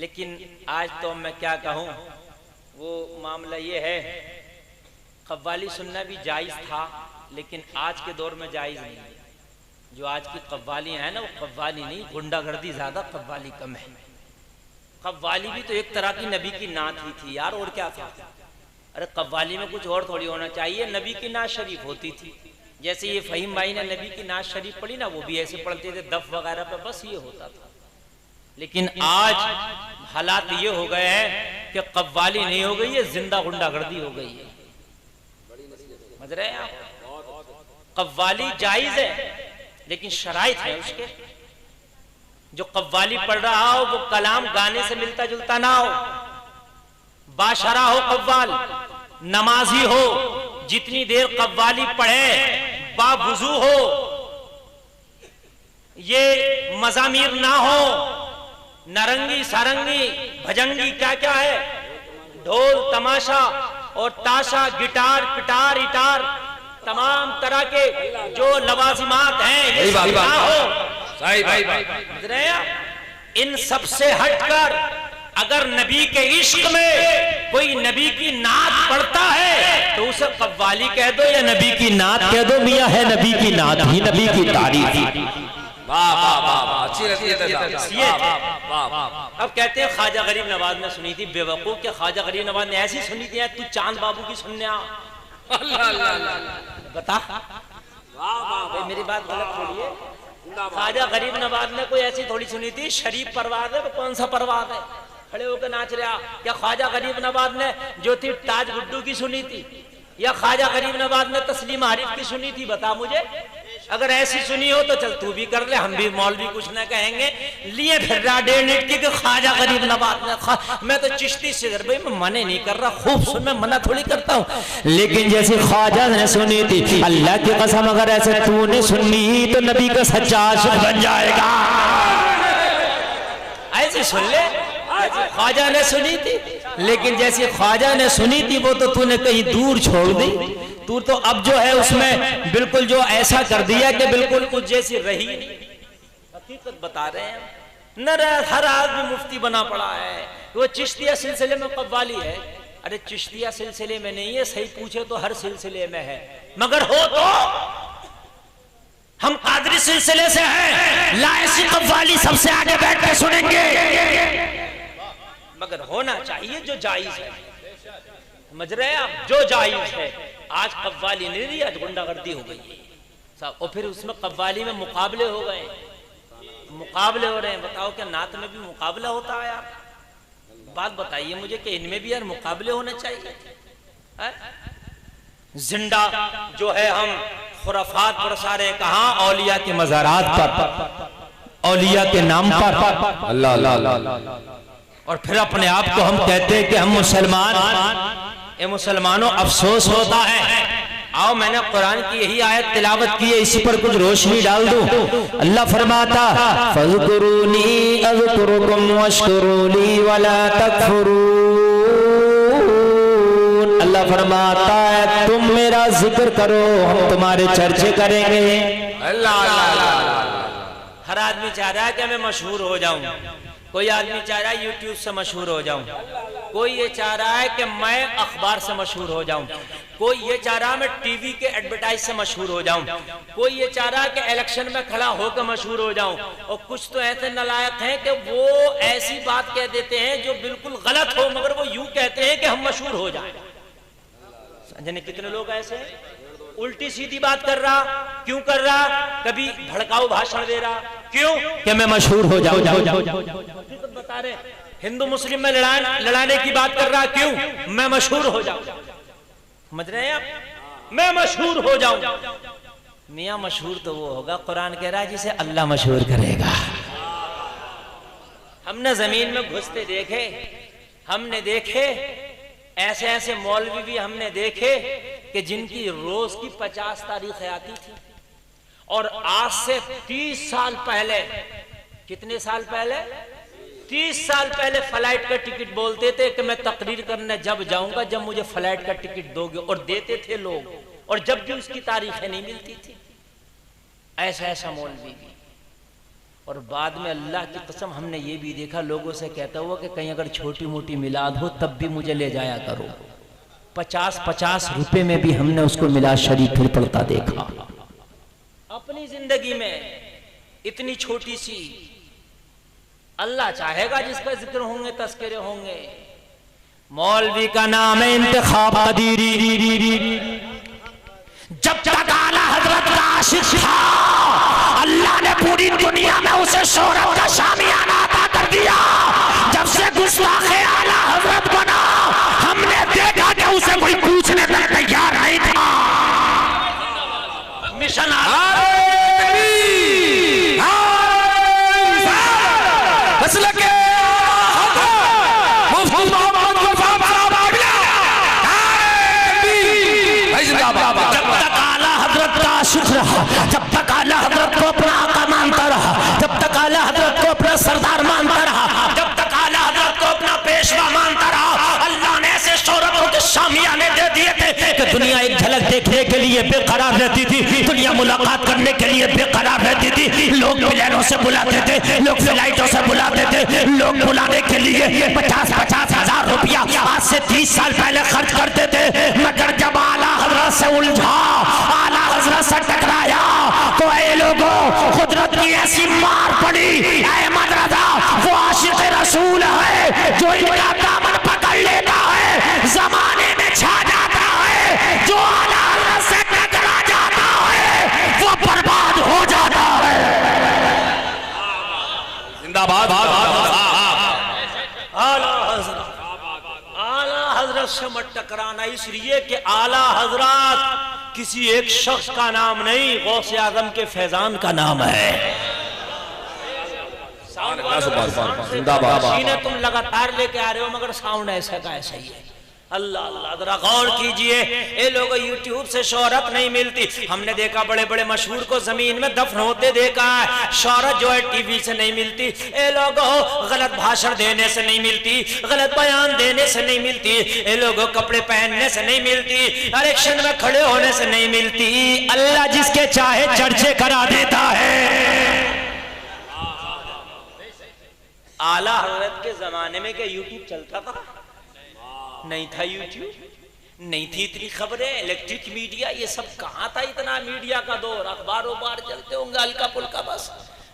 लेकिन आज तो मैं क्या कहूँ, वो मामला ये है, कव्वाली सुनना भी जायज़ था लेकिन आज के दौर में जायज़ नहीं है। जो आज की कव्वालियाँ हैं ना, वो कव्वाली नहीं, गुंडागर्दी ज़्यादा, कव्वाली कम है। कव्वाली भी तो एक तरह की नबी की नात ही थी यार, और क्या था। अरे कव्वाली में कुछ और थोड़ी होना चाहिए, नबी की नात शरीफ होती थी। जैसे ये फ़हीम भाई ने नबी की नात शरीफ पढ़ी ना, वो भी ऐसे पढ़ते थे दफ वगैरह पे, बस ये होता था। लेकिन आज हालात ये हो गए हैं कि कव्वाली नहीं हो गई है, जिंदा गुंडागर्दी हो गई है। समझ रहे हैं आप? कव्वाली जायज़ है लेकिन शराइत है उसके। जो कव्वाली पढ़ रहा हो वो कलाम गाने से मिलता जुलता ना हो, बाशरा हो कव्वाल, नमाजी हो, जितनी देर कव्वाली पढ़े बावुजू हो, ये मजामीर ना हो, नरंगी सारंगी भजंगी क्या क्या है, ढोल तमाशा और ताशा, गिटार पिटार इटार, तमाम तरह के जो लवाजिमात हैं ये सब ना हो। इन सब से हटकर अगर नबी के इश्क में कोई नबी की नात पढ़ता है तो उसे कव्वाली कह दो या नबी की नात कह दो, मियां है नबी की नात ही नबी की तारीफ। वाह वाह वाह वाह, अच्छी लगती है। अब कहते हैं ख्वाजा गरीब नवाज ने सुनी थी, बेवकूफ के ख्वाजा गरीब नवाज ने ऐसी सुनी थी, तू चांद बाबू की सुनने आ। बता, मेरी बात गलत थोड़ी है। ख्वाजा गरीब नवाज ने कोई ऐसी थोड़ी सुनी थी, शरीफ परवाज़ है, कौन सा परवाज़ है, खड़े होकर नाच रहा। क्या ख्वाजा गरीब नवाज ने जो थी ताज गुड्डू की सुनी थी, या ख्वाजा गरीब नवाज ने तस्लीम आरिफ की सुनी थी? बता मुझे। अगर ऐसी सुनी हो तो चल तू भी कर ले, हम भी मौलवी कुछ ना कहेंगे। लिए फिर रहा 1.5 मिनट की ख्वाजा गरीब नवाज ने, मैं तो चिश्ती से भाई मैं मना नहीं कर रहा, खूब सुन, मैं मना थोड़ी करता हूँ, लेकिन जैसे ख्वाजा ने सुनी थी, अल्लाह की कसम अगर ऐसे तूने सुनी तो नबी का सच्चा आशिक बन जाएगा। ऐसे सुन ले, ख्वाजा ने सुनी थी, लेकिन जैसे ख्वाजा ने सुनी थी वो तो तूने कहीं दूर छोड़ दी। तू तो अब जो है उसमें बिल्कुल जो ऐसा कर दिया कि बिल्कुल कुछ जैसी रही नहीं। हकीकत बता रहे हैं, न हर आदमी मुफ्ती बना पड़ा है। वो चिश्तिया सिलसिले में कव्वाली है, अरे चिश्तिया सिलसिले में नहीं है, सही पूछे तो हर सिलसिले में है, मगर हो तो हम कादरी सिलसिले से हैं, लाइसी कव्वाली सबसे आगे बैठ के सुनेंगे, मगर होना चाहिए जो जायज है। समझ रहे हैं आप? जो जायज है। आज कव्वाली नहीं रही, आज गुंडागर्दी हो गई है। और फिर उसमें कव्वाली में मुकाबले हो गए, मुकाबले हो रहे हैं। बताओ क्या नात में भी मुकाबला होता है यार? बात बताइए मुझे कि इनमें भी यार मुकाबले होने चाहिए। जिंदा जो है हम खुराफात बरसा रहे, कहाँ? औलिया के मज़ारात पर, औलिया के नाम पर, अल्लाह अल्लाह। और फिर अपने आप को हम कहते हैं कि हम मुसलमान। ये मुसलमानों अफसोस होता है। आओ मैंने कुरान की यही आयत तिलावत की है, इसी पर कुछ रोशनी डाल दूं। अल्लाह फरमाता फज़कुरूनी अज़कुरुकुम वश्कुरूली वला तकफुरून। अल्लाह फरमाता है तुम मेरा जिक्र करो, हम तुम्हारे चर्चे करेंगे। अल्लाह अल्लाह। हर आदमी चाह रहा है कि मैं मशहूर हो जाऊं, कोई आदमी चाह रहा है यूट्यूब से मशहूर हो जाऊं, कोई ये चाह रहा है कि मैं अखबार से मशहूर हो जाऊं, कोई ये चाह रहा है मैं टीवी के एडवर्टाइज से मशहूर हो जाऊं, कोई ये चाह रहा है कि इलेक्शन में खड़ा होकर मशहूर हो जाऊं। और कुछ तो ऐसे नालायक हैं कि वो ऐसी बात कह देते हैं जो बिल्कुल गलत हो, मगर वो यूं कहते हैं कि हम मशहूर हो जाए। समझने कितने लोग ऐसे हैं? उल्टी सीधी बात कर रहा, क्यों कर रहा? कभी भड़काऊ भाषण दे रहा, क्यों? कि मैं मशहूर हो जाऊं। बता रहे हिंदू मुस्लिम में लड़ाने की बात कर रहा, क्यों? मैं मशहूर हो जाऊं। समझ रहे हैं आप? मैं मशहूर हो जाऊं। मियां मशहूर तो वो होगा, कुरान कह रहा है, जिसे अल्लाह मशहूर करेगा। हमने जमीन में घुसते देखे, हमने देखे ऐसे ऐसे मौलवी भी हमने देखे कि जिनकी रोज की 50 तारीखें आती थी, और आज से 30 साल पहले, कितने साल पहले? 30 साल पहले फ्लाइट का टिकट बोलते थे कि मैं तकरीर करने जब जाऊंगा जब मुझे फ्लाइट का टिकट दोगे, और देते थे लोग, और जब भी उसकी तारीखें नहीं मिलती थी। ऐसा ऐसा मौलवी भी। और बाद में अल्लाह की कसम हमने ये भी देखा, लोगों से कहता हुआ कि कहीं अगर छोटी मोटी मिलाद हो तब भी मुझे ले जाया करो। 50-50 रुपए में भी हमने उसको मिलाद शरीफ फिर पढ़ता देखा। अपनी जिंदगी में इतनी छोटी सी, अल्लाह चाहेगा जिसका जिक्र होंगे, तस्करे होंगे। मौलवी का नाम है इंतखाब कदीरी। जब तक आला हजरत का आशिक था, अल्लाह ने पूरी दुनिया में उसे शोहरत का शामियाना अता कर दिया। जब से गुस्ताखे आला हजरत बना, हमने देखा कि उसे कोई पूछने तक तैयार नहीं था। मिशन शुक्र रहा, जब तक आला हजरत को अपना आका मानता रहा, जब तक आला हजरत को अपना सरदार मानता रहा, जब तक आला हजरत को अपना पेशवा मानता रहा, अल्लाह ने ऐसे शोहरतों के शामियाने दे दिए थे कि दुनिया एक झलक देखने के लिए बेकरार रहती थी, दुनिया मुलाकात करने के लिए बेकरार रहती थी। लोग प्लेनों से बुलाते थे, लोग फ्लाइटों से बुलाते थे, लोग बुलाने के लिए 50-50 हजार रुपया आज से 30 साल पहले खर्च करते थे। मगर जब आला हजरत से उलझा, आला हजरत से टकराया, तो ऐ लोगों, कुदरत की ऐसी मार पड़ी। अहमद रजा वो आशिक रसूल है जो इनका दामन पकड़ लेता है, जमाने में छा जाता है। जो आला हजरत से टकरा जाता है वो बर्बाद हो जाता है। जिंदाबाद। आला हजरत से मत टकराना, इसलिए कि आला हजरत किसी एक शख्स का नाम नहीं, गौसे आजम के फैजान का नाम है। तुम लगातार लेके आ रहे हो मगर साउंड ऐसा का ऐसा ही है। अल्लाह अल्लाह, जरा गौर कीजिए। ये लोगों यूट्यूब से शोहरत नहीं मिलती। हमने देखा बड़े बड़े मशहूर को जमीन में दफन होते देखा है। शोहरत जो है टीवी से नहीं मिलती। ये लोगों गलत भाषण देने से नहीं मिलती, गलत बयान देने से नहीं मिलती, ये लोगों कपड़े पहनने से नहीं मिलती, इलेक्शन में खड़े होने से नहीं मिलती। अल्लाह जिसके चाहे चर्चे करा देता है। आला हजरत के जमाने में क्या यूट्यूब चलता था? नहीं था यूट्यूब, नहीं थी इतनी खबरें, इलेक्ट्रिक मीडिया, ये सब कहाँ था इतना मीडिया का दौर। अखबारों बार चलते होंगे हल्का पुल्का बस।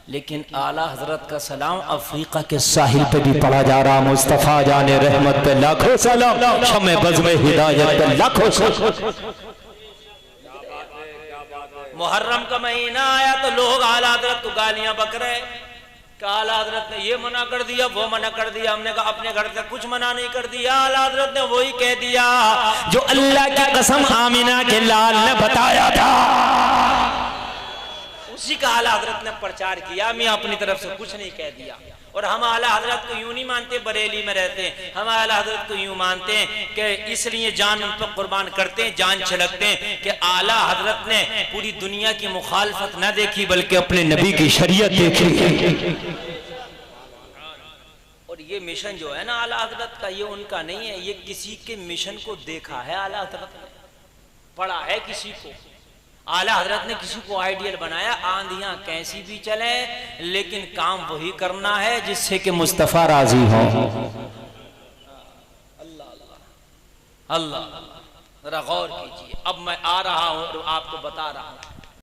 लेकिन आला हजरत का सलाम अफ्रीका के साहिल पे भी पढ़ा जा रहा। मुस्तफा जाने रहमत पे लाखों सलाम, शमे बज़ में हिदायत पे लाखों सलाम। मुहर्रम का महीना आया तो लोग आला हजरत को गालियां बक रहे। आला हजरत ने ये मना कर दिया, वो मना कर दिया। हमने कहा अपने घर से कुछ मना नहीं कर दिया। आला हजरत ने वही कह दिया जो अल्लाह की कसम आमिना के लाल ने बताया था, उसी का आला हजरत ने प्रचार किया। मैं अपनी तरफ से कुछ नहीं कह दिया। और हम आला हजरत को यूं नहीं मानते, बरेली में रहते हैं, हम आला हजरत को यूं मानते हैं कि इसलिए जान उन पर कुर्बान करते हैं, जान छिड़कते हैं कि आला हजरत ने पूरी दुनिया की मुखालफत न देखी बल्कि अपने नबी की शरीयत देखी। और ये मिशन जो है ना आला हजरत का, ये उनका नहीं है, ये किसी के मिशन को देखा है आला हजरत ने, पढ़ा है किसी को। आला हजरत ने किसी को आइडियल बनाया, आंधियां कैसी भी चले लेकिन काम वही करना है जिससे कि मुस्तफा राजी हो। अल्लाह अल्लाह अल्लाह, जरा गौर कीजिए। अब मैं आ रहा हूं और आपको बता रहा हूं